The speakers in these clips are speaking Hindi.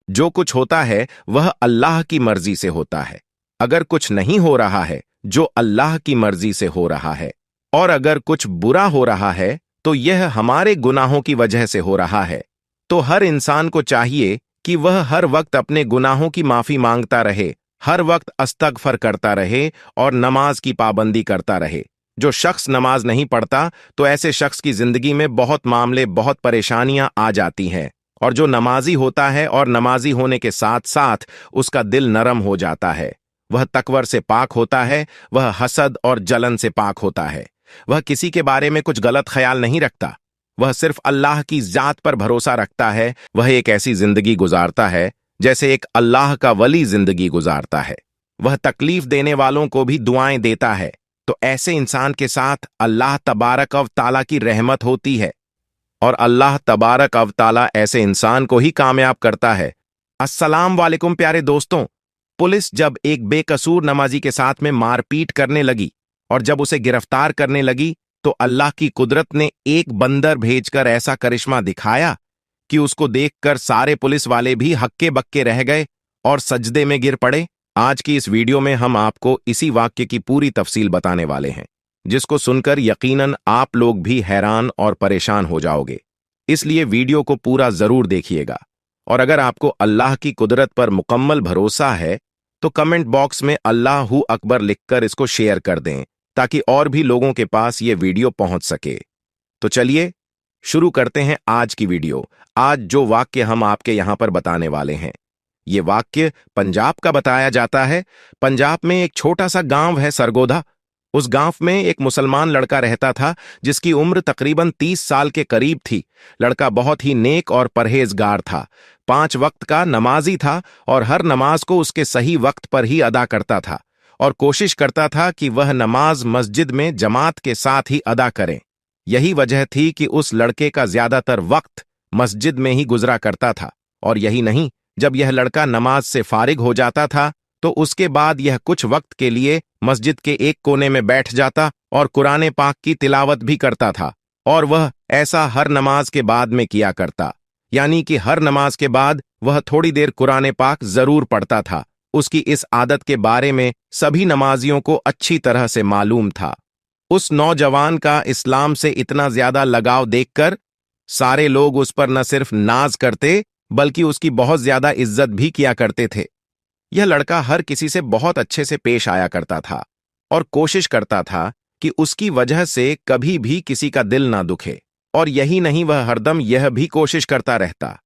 जो कुछ होता है वह अल्लाह की मर्जी से होता है। अगर कुछ नहीं हो रहा है जो अल्लाह की मर्जी से हो रहा है, और अगर कुछ बुरा हो रहा है तो यह हमारे गुनाहों की वजह से हो रहा है। तो हर इंसान को चाहिए कि वह हर वक्त अपने गुनाहों की माफी मांगता रहे, हर वक्त अस्तगफर करता रहे और नमाज की पाबंदी करता रहे। जो शख्स नमाज नहीं पढ़ता तो ऐसे शख्स की जिंदगी में बहुत मामले, बहुत परेशानियां आ जाती हैं। और जो नमाजी होता है और नमाजी होने के साथ साथ उसका दिल नरम हो जाता है, वह तकवर से पाक होता है, वह हसद और जलन से पाक होता है, वह किसी के बारे में कुछ गलत ख्याल नहीं रखता, वह सिर्फ अल्लाह की जात पर भरोसा रखता है। वह एक ऐसी जिंदगी गुजारता है जैसे एक अल्लाह का वली जिंदगी गुजारता है। वह तकलीफ देने वालों को भी दुआएं देता है। तो ऐसे इंसान के साथ अल्लाह तबारक व तआला की रहमत होती है और अल्लाह तबारक व तआला ऐसे इंसान को ही कामयाब करता है। अस्सलाम वालेकुम प्यारे दोस्तों। पुलिस जब एक बेकसूर नमाजी के साथ में मारपीट करने लगी और जब उसे गिरफ्तार करने लगी तो अल्लाह की कुदरत ने एक बंदर भेजकर ऐसा करिश्मा दिखाया कि उसको देखकर सारे पुलिस वाले भी हक्के बक्के रह गए और सजदे में गिर पड़े। आज की इस वीडियो में हम आपको इसी वाक्य की पूरी तफसील बताने वाले हैं, जिसको सुनकर यकीनन आप लोग भी हैरान और परेशान हो जाओगे। इसलिए वीडियो को पूरा जरूर देखिएगा। और अगर आपको अल्लाह की कुदरत पर मुकम्मल भरोसा है तो कमेंट बॉक्स में अल्लाहू अकबर लिखकर इसको शेयर कर दें, ताकि और भी लोगों के पास ये वीडियो पहुंच सके। तो चलिए शुरू करते हैं आज की वीडियो। आज जो वाक्य हम आपके यहां पर बताने वाले हैं, ये वाक्य पंजाब का बताया जाता है। पंजाब में एक छोटा सा गांव है सरगोधा। उस गांव में एक मुसलमान लड़का रहता था जिसकी उम्र तकरीबन 30 साल के करीब थी। लड़का बहुत ही नेक और परहेजगार था, 5 वक्त का नमाजी था और हर नमाज को उसके सही वक्त पर ही अदा करता था और कोशिश करता था कि वह नमाज मस्जिद में जमात के साथ ही अदा करें। यही वजह थी कि उस लड़के का ज्यादातर वक्त मस्जिद में ही गुजरा करता था। और यही नहीं, जब यह लड़का नमाज से फारिग हो जाता था तो उसके बाद यह कुछ वक्त के लिए मस्जिद के एक कोने में बैठ जाता और कुरान पाक की तिलावत भी करता था। और वह ऐसा हर नमाज के बाद में किया करता, यानी कि हर नमाज के बाद वह थोड़ी देर कुरान पाक जरूर पढ़ता था। उसकी इस आदत के बारे में सभी नमाजियों को अच्छी तरह से मालूम था। उस नौजवान का इस्लाम से इतना ज्यादा लगाव देखकर सारे लोग उस पर न सिर्फ नाज करते बल्कि उसकी बहुत ज्यादा इज्जत भी किया करते थे। यह लड़का हर किसी से बहुत अच्छे से पेश आया करता था और कोशिश करता था कि उसकी वजह से कभी भी किसी का दिल ना दुखे। और यही नहीं, वह हरदम यह भी कोशिश करता रहता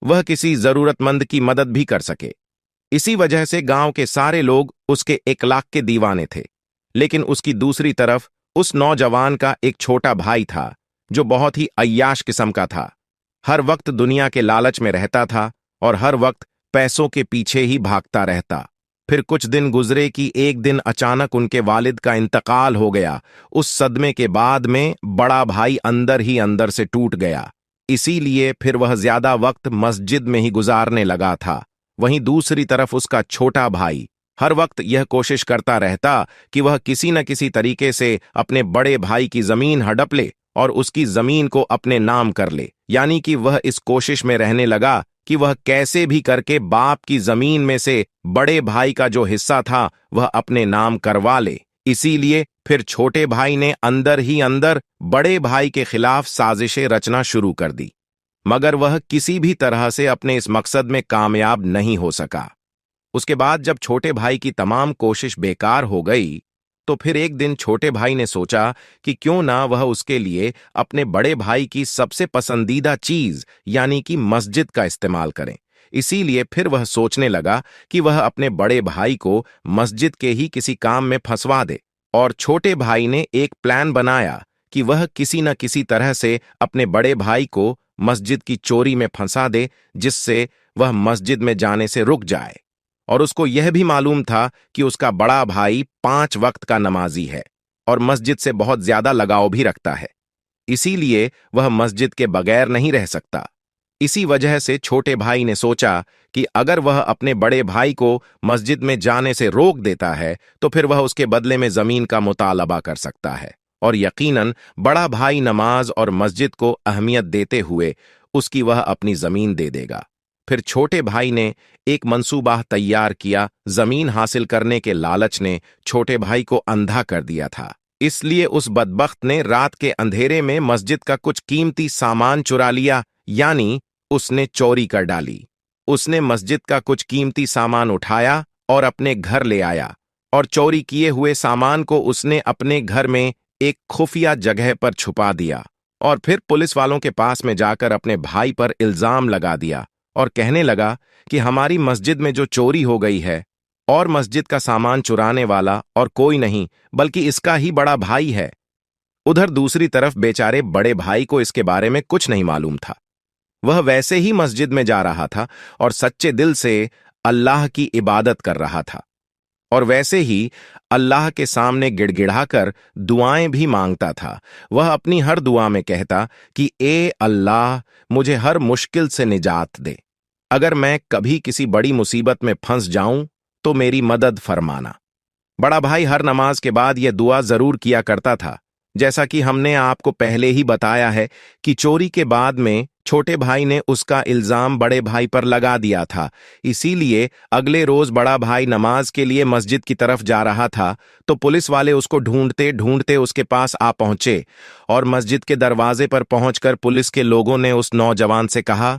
वह किसी जरूरतमंद की मदद भी कर सके। इसी वजह से गांव के सारे लोग उसके इखलाक के दीवाने थे। लेकिन उसकी दूसरी तरफ उस नौजवान का एक छोटा भाई था जो बहुत ही अय्याश किस्म का था। हर वक्त दुनिया के लालच में रहता था और हर वक्त पैसों के पीछे ही भागता रहता। फिर कुछ दिन गुजरे कि एक दिन अचानक उनके वालिद का इंतकाल हो गया। उस सदमे के बाद में बड़ा भाई अंदर ही अंदर से टूट गया। इसीलिए फिर वह ज्यादा वक्त मस्जिद में ही गुजारने लगा था। वहीं दूसरी तरफ उसका छोटा भाई हर वक्त यह कोशिश करता रहता कि वह किसी न किसी तरीके से अपने बड़े भाई की जमीन हड़प ले और उसकी जमीन को अपने नाम कर ले। यानी कि वह इस कोशिश में रहने लगा कि वह कैसे भी करके बाप की जमीन में से बड़े भाई का जो हिस्सा था वह अपने नाम करवा ले। इसीलिए फिर छोटे भाई ने अंदर ही अंदर बड़े भाई के खिलाफ साजिशें रचना शुरू कर दी, मगर वह किसी भी तरह से अपने इस मकसद में कामयाब नहीं हो सका। उसके बाद जब छोटे भाई की तमाम कोशिश बेकार हो गई तो फिर एक दिन छोटे भाई ने सोचा कि क्यों ना वह उसके लिए अपने बड़े भाई की सबसे पसंदीदा चीज यानी कि मस्जिद का इस्तेमाल करें। इसीलिए फिर वह सोचने लगा कि वह अपने बड़े भाई को मस्जिद के ही किसी काम में फंसवा दे। और छोटे भाई ने एक प्लान बनाया कि वह किसी न किसी तरह से अपने बड़े भाई को मस्जिद की चोरी में फंसा दे, जिससे वह मस्जिद में जाने से रुक जाए। और उसको यह भी मालूम था कि उसका बड़ा भाई 5 वक्त का नमाजी है और मस्जिद से बहुत ज्यादा लगाव भी रखता है। इसीलिए वह मस्जिद के बगैर नहीं रह सकता। इसी वजह से छोटे भाई ने सोचा कि अगर वह अपने बड़े भाई को मस्जिद में जाने से रोक देता है तो फिर वह उसके बदले में जमीन का मुतालबा कर सकता है। और यकीनन बड़ा भाई नमाज और मस्जिद को अहमियत देते हुए उसकी वह अपनी जमीन दे देगा। फिर छोटे भाई ने एक मंसूबा तैयार किया। जमीन हासिल करने के लालच ने छोटे भाई को अंधा कर दिया था। इसलिए उस बदबख्त ने रात के अंधेरे में मस्जिद का कुछ कीमती सामान चुरा लिया, यानी उसने चोरी कर डाली। उसने मस्जिद का कुछ कीमती सामान उठाया और अपने घर ले आया, और चोरी किए हुए सामान को उसने अपने घर में एक खुफिया जगह पर छुपा दिया, और फिर पुलिस वालों के पास में जाकर अपने भाई पर इल्जाम लगा दिया और कहने लगा कि हमारी मस्जिद में जो चोरी हो गई है और मस्जिद का सामान चुराने वाला और कोई नहीं बल्कि इसका ही बड़ा भाई है। उधर दूसरी तरफ बेचारे बड़े भाई को इसके बारे में कुछ नहीं मालूम था। वह वैसे ही मस्जिद में जा रहा था और सच्चे दिल से अल्लाह की इबादत कर रहा था, और वैसे ही अल्लाह के सामने गिड़गिड़ाकर दुआएं भी मांगता था। वह अपनी हर दुआ में कहता कि ए अल्लाह, मुझे हर मुश्किल से निजात दे। अगर मैं कभी किसी बड़ी मुसीबत में फंस जाऊं तो मेरी मदद फरमाना। बड़ा भाई हर नमाज के बाद यह दुआ जरूर किया करता था। जैसा कि हमने आपको पहले ही बताया है कि चोरी के बाद में छोटे भाई ने उसका इल्जाम बड़े भाई पर लगा दिया था। इसीलिए अगले रोज बड़ा भाई नमाज के लिए मस्जिद की तरफ जा रहा था तो पुलिस वाले उसको ढूंढते ढूंढते उसके पास आ पहुंचे, और मस्जिद के दरवाजे पर पहुंचकर पुलिस के लोगों ने उस नौजवान से कहा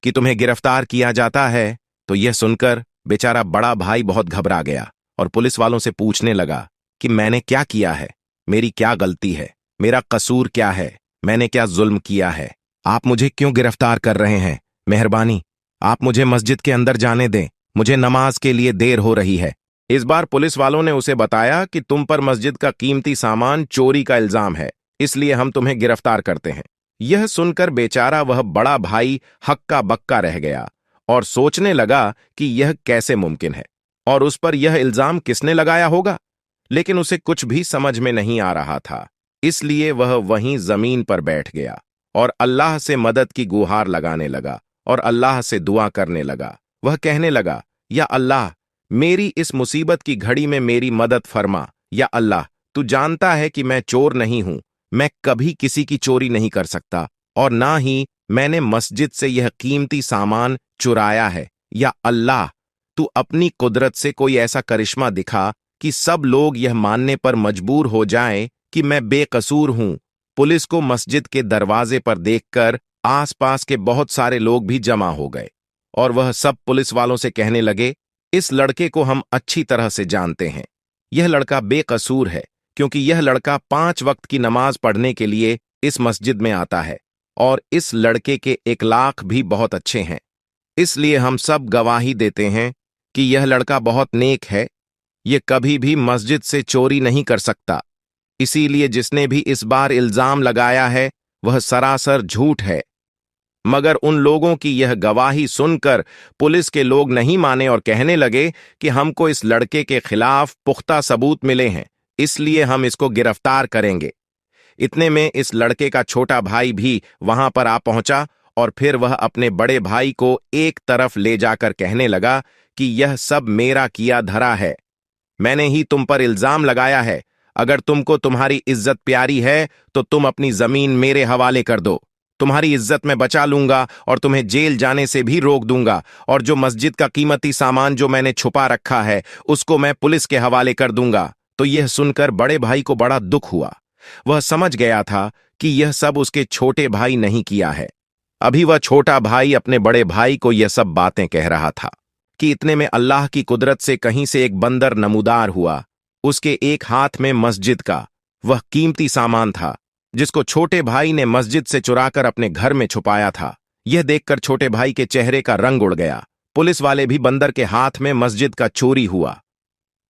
कि तुम्हें गिरफ्तार किया जाता है। तो यह सुनकर बेचारा बड़ा भाई बहुत घबरा गया और पुलिस वालों से पूछने लगा कि मैंने क्या किया है, मेरी क्या गलती है, मेरा कसूर क्या है, मैंने क्या जुल्म किया है, आप मुझे क्यों गिरफ्तार कर रहे हैं? मेहरबानी आप मुझे मस्जिद के अंदर जाने दें, मुझे नमाज के लिए देर हो रही है। इस बार पुलिस वालों ने उसे बताया कि तुम पर मस्जिद का कीमती सामान चोरी का इल्जाम है, इसलिए हम तुम्हें गिरफ्तार करते हैं। यह सुनकर बेचारा वह बड़ा भाई हक्का बक्का रह गया और सोचने लगा कि यह कैसे मुमकिन है और उस पर यह इल्जाम किसने लगाया होगा, लेकिन उसे कुछ भी समझ में नहीं आ रहा था। इसलिए वह वहीं जमीन पर बैठ गया और अल्लाह से मदद की गुहार लगाने लगा और अल्लाह से दुआ करने लगा। वह कहने लगा, या अल्लाह, मेरी इस मुसीबत की घड़ी में मेरी मदद फरमा। या अल्लाह, तू जानता है कि मैं चोर नहीं हूं, मैं कभी किसी की चोरी नहीं कर सकता और ना ही मैंने मस्जिद से यह कीमती सामान चुराया है। या अल्लाह, तू अपनी कुदरत से कोई ऐसा करिश्मा दिखा कि सब लोग यह मानने पर मजबूर हो जाएं कि मैं बेकसूर हूं। पुलिस को मस्जिद के दरवाजे पर देखकर आसपास के बहुत सारे लोग भी जमा हो गए और वह सब पुलिस वालों से कहने लगे, इस लड़के को हम अच्छी तरह से जानते हैं। यह लड़का बेकसूर है क्योंकि यह लड़का 5 वक्त की नमाज पढ़ने के लिए इस मस्जिद में आता है और इस लड़के के इखलाक भी बहुत अच्छे हैं। इसलिए हम सब गवाही देते हैं कि यह लड़का बहुत नेक है, यह कभी भी मस्जिद से चोरी नहीं कर सकता। इसीलिए जिसने भी इस बार इल्जाम लगाया है वह सरासर झूठ है। मगर उन लोगों की यह गवाही सुनकर पुलिस के लोग नहीं माने और कहने लगे कि हमको इस लड़के के खिलाफ पुख्ता सबूत मिले हैं, इसलिए हम इसको गिरफ्तार करेंगे। इतने में इस लड़के का छोटा भाई भी वहां पर आ पहुंचा और फिर वह अपने बड़े भाई को एक तरफ ले जाकर कहने लगा कि यह सब मेरा किया धरा है, मैंने ही तुम पर इल्जाम लगाया है। अगर तुमको तुम्हारी इज्जत प्यारी है तो तुम अपनी जमीन मेरे हवाले कर दो, तुम्हारी इज्जत मैं बचा लूंगा और तुम्हें जेल जाने से भी रोक दूंगा, और जो मस्जिद का कीमती सामान जो मैंने छुपा रखा है उसको मैं पुलिस के हवाले कर दूंगा। तो यह सुनकर बड़े भाई को बड़ा दुख हुआ। वह समझ गया था कि यह सब उसके छोटे भाई नहीं किया है। अभी वह छोटा भाई अपने बड़े भाई को यह सब बातें कह रहा था कि इतने में अल्लाह की कुदरत से कहीं से एक बंदर नमूदार हुआ। उसके एक हाथ में मस्जिद का वह कीमती सामान था जिसको छोटे भाई ने मस्जिद से चुराकर अपने घर में छुपाया था। यह देखकर छोटे भाई के चेहरे का रंग उड़ गया। पुलिस वाले भी बंदर के हाथ में मस्जिद का चोरी हुआ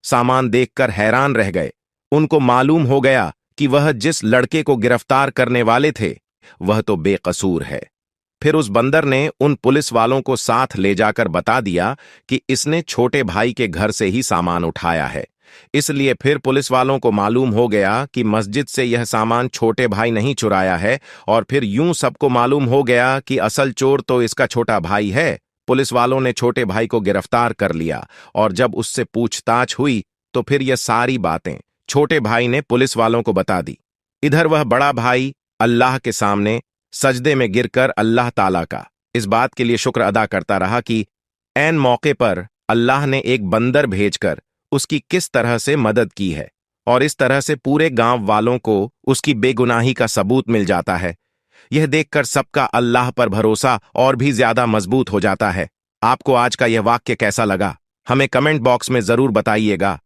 सामान देखकर हैरान रह गए। उनको मालूम हो गया कि वह जिस लड़के को गिरफ्तार करने वाले थे वह तो बेकसूर है। फिर उस बंदर ने उन पुलिस वालों को साथ ले जाकर बता दिया कि इसने छोटे भाई के घर से ही सामान उठाया है। इसलिए फिर पुलिस वालों को मालूम हो गया कि मस्जिद से यह सामान छोटे भाई नहीं चुराया है, और फिर यूं सबको मालूम हो गया कि असल चोर तो इसका छोटा भाई है। पुलिस वालों ने छोटे भाई को गिरफ्तार कर लिया और जब उससे पूछताछ हुई तो फिर यह सारी बातें छोटे भाई ने पुलिस वालों को बता दी। इधर वह बड़ा भाई अल्लाह के सामने सजदे में गिरकर अल्लाह ताला का इस बात के लिए शुक्र अदा करता रहा कि ऐन मौके पर अल्लाह ने एक बंदर भेजकर उसकी किस तरह से मदद की है, और इस तरह से पूरे गांव वालों को उसकी बेगुनाही का सबूत मिल जाता है। यह देखकर सबका अल्लाह पर भरोसा और भी ज्यादा मजबूत हो जाता है। आपको आज का यह वाक्य कैसा लगा, हमें कमेंट बॉक्स में जरूर बताइएगा।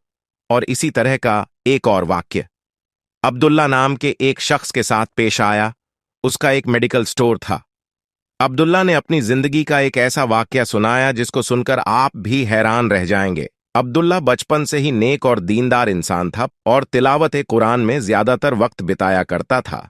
और इसी तरह का एक और वाक्य अब्दुल्ला नाम के एक शख्स के साथ पेश आया। उसका एक मेडिकल स्टोर था। अब्दुल्ला ने अपनी जिंदगी का एक ऐसा वाकया सुनाया जिसको सुनकर आप भी हैरान रह जाएंगे। अब्दुल्ला बचपन से ही नेक और दीनदार इंसान था और तिलावत कुरान में ज्यादातर वक्त बिताया करता था।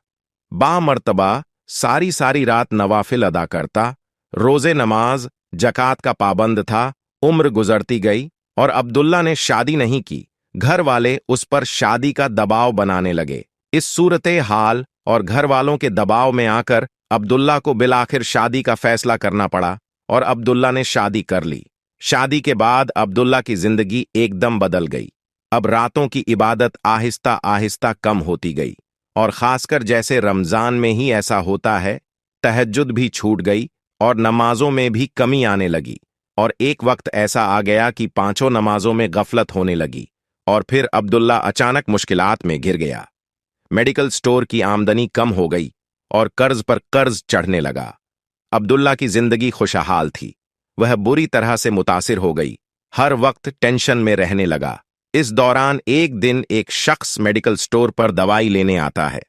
बामर्तबा सारी सारी रात नवाफिल अदा करता, रोजे नमाज जकात का पाबंद था। उम्र गुजरती गई और अब्दुल्ला ने शादी नहीं की। घर वाले उस पर शादी का दबाव बनाने लगे। इस सूरते हाल और घर वालों के दबाव में आकर अब्दुल्ला को बिलाखिर शादी का फैसला करना पड़ा और अब्दुल्ला ने शादी कर ली। शादी के बाद अब्दुल्ला की जिंदगी एकदम बदल गई। अब रातों की इबादत आहिस्ता आहिस्ता कम होती गई और खासकर जैसे रमजान में ही ऐसा होता है, तहज्जुद भी छूट गई और नमाजों में भी कमी आने लगी। और एक वक्त ऐसा आ गया कि पांचों नमाजों में गफलत होने लगी और फिर अब्दुल्ला अचानक मुश्किलात में घिर गया। मेडिकल स्टोर की आमदनी कम हो गई और कर्ज पर कर्ज चढ़ने लगा। अब्दुल्ला की जिंदगी खुशहाल थी, वह बुरी तरह से मुतासिर हो गई। हर वक्त टेंशन में रहने लगा। इस दौरान एक दिन एक शख्स मेडिकल स्टोर पर दवाई लेने आता है।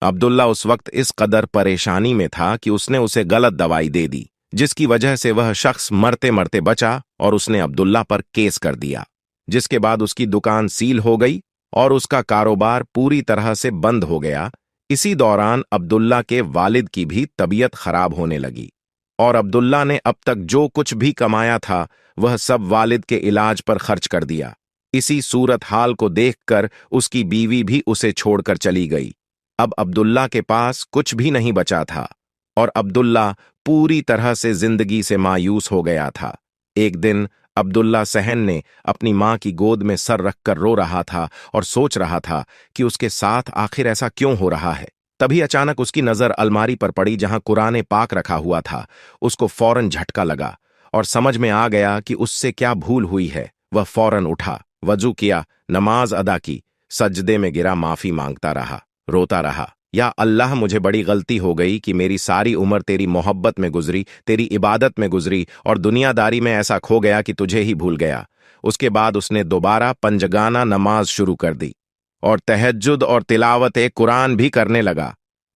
अब्दुल्ला उस वक्त इस कदर परेशानी में था कि उसने उसे गलत दवाई दे दी, जिसकी वजह से वह शख्स मरते मरते बचा और उसने अब्दुल्ला पर केस कर दिया, जिसके बाद उसकी दुकान सील हो गई और उसका कारोबार पूरी तरह से बंद हो गया। इसी दौरान अब्दुल्ला के वालिद की भी तबीयत खराब होने लगी और अब्दुल्ला ने अब तक जो कुछ भी कमाया था वह सब वालिद के इलाज पर खर्च कर दिया। इसी सूरत हाल को देखकर उसकी बीवी भी उसे छोड़कर चली गई। अब अब्दुल्ला के पास कुछ भी नहीं बचा था और अब्दुल्ला पूरी तरह से जिंदगी से मायूस हो गया था। एक दिन अब्दुल्ला सहन ने अपनी मां की गोद में सर रखकर रो रहा था और सोच रहा था कि उसके साथ आखिर ऐसा क्यों हो रहा है। तभी अचानक उसकी नजर अलमारी पर पड़ी जहां कुरान पाक रखा हुआ था। उसको फौरन झटका लगा और समझ में आ गया कि उससे क्या भूल हुई है। वह फौरन उठा, वजू किया, नमाज अदा की, सजदे में गिरा, माफी मांगता रहा, रोता रहा, या अल्लाह मुझे बड़ी गलती हो गई कि मेरी सारी उम्र तेरी मोहब्बत में गुजरी, तेरी इबादत में गुजरी और दुनियादारी में ऐसा खो गया कि तुझे ही भूल गया। उसके बाद उसने दोबारा पंजगाना नमाज शुरू कर दी और तहज्जुद और तिलावत कुरान भी करने लगा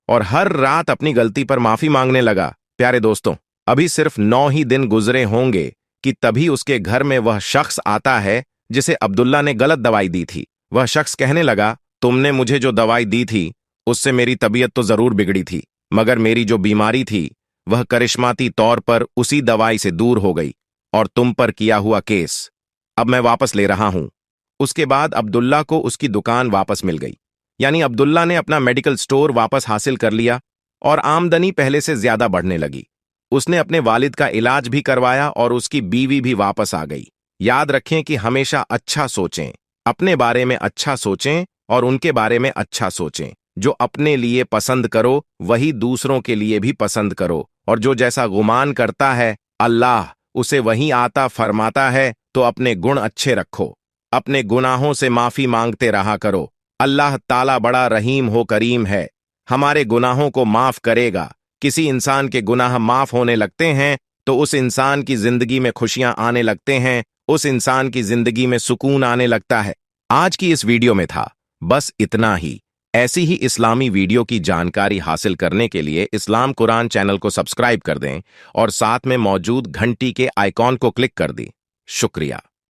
और हर रात अपनी गलती पर माफी मांगने लगा। प्यारे दोस्तों, अभी सिर्फ 9 ही दिन गुजरे होंगे कि तभी उसके घर में वह शख्स आता है जिसे अब्दुल्ला ने गलत दवाई दी थी। वह शख्स कहने लगा, तुमने मुझे जो दवाई दी थी उससे मेरी तबीयत तो जरूर बिगड़ी थी, मगर मेरी जो बीमारी थी वह करिश्माती तौर पर उसी दवाई से दूर हो गई और तुम पर किया हुआ केस अब मैं वापस ले रहा हूं। उसके बाद अब्दुल्ला को उसकी दुकान वापस मिल गई, यानी अब्दुल्ला ने अपना मेडिकल स्टोर वापस हासिल कर लिया और आमदनी पहले से ज्यादा बढ़ने लगी। उसने अपने वालिद का इलाज भी करवाया और उसकी बीवी भी वापस आ गई। याद रखें कि हमेशा अच्छा सोचें, अपने बारे में अच्छा सोचें और उनके बारे में अच्छा सोचें। जो अपने लिए पसंद करो वही दूसरों के लिए भी पसंद करो, और जो जैसा गुमान करता है अल्लाह उसे वही आता फरमाता है। तो अपने गुण अच्छे रखो, अपने गुनाहों से माफी मांगते रहा करो। अल्लाह ताला बड़ा रहीम हो करीम है, हमारे गुनाहों को माफ करेगा। किसी इंसान के गुनाह माफ होने लगते हैं तो उस इंसान की जिंदगी में खुशियां आने लगते हैं, उस इंसान की जिंदगी में सुकून आने लगता है। आज की इस वीडियो में था बस इतना ही। ऐसी ही इस्लामी वीडियो की जानकारी हासिल करने के लिए इस्लाम कुरान चैनल को सब्सक्राइब कर दें और साथ में मौजूद घंटी के आइकॉन को क्लिक कर दें। शुक्रिया।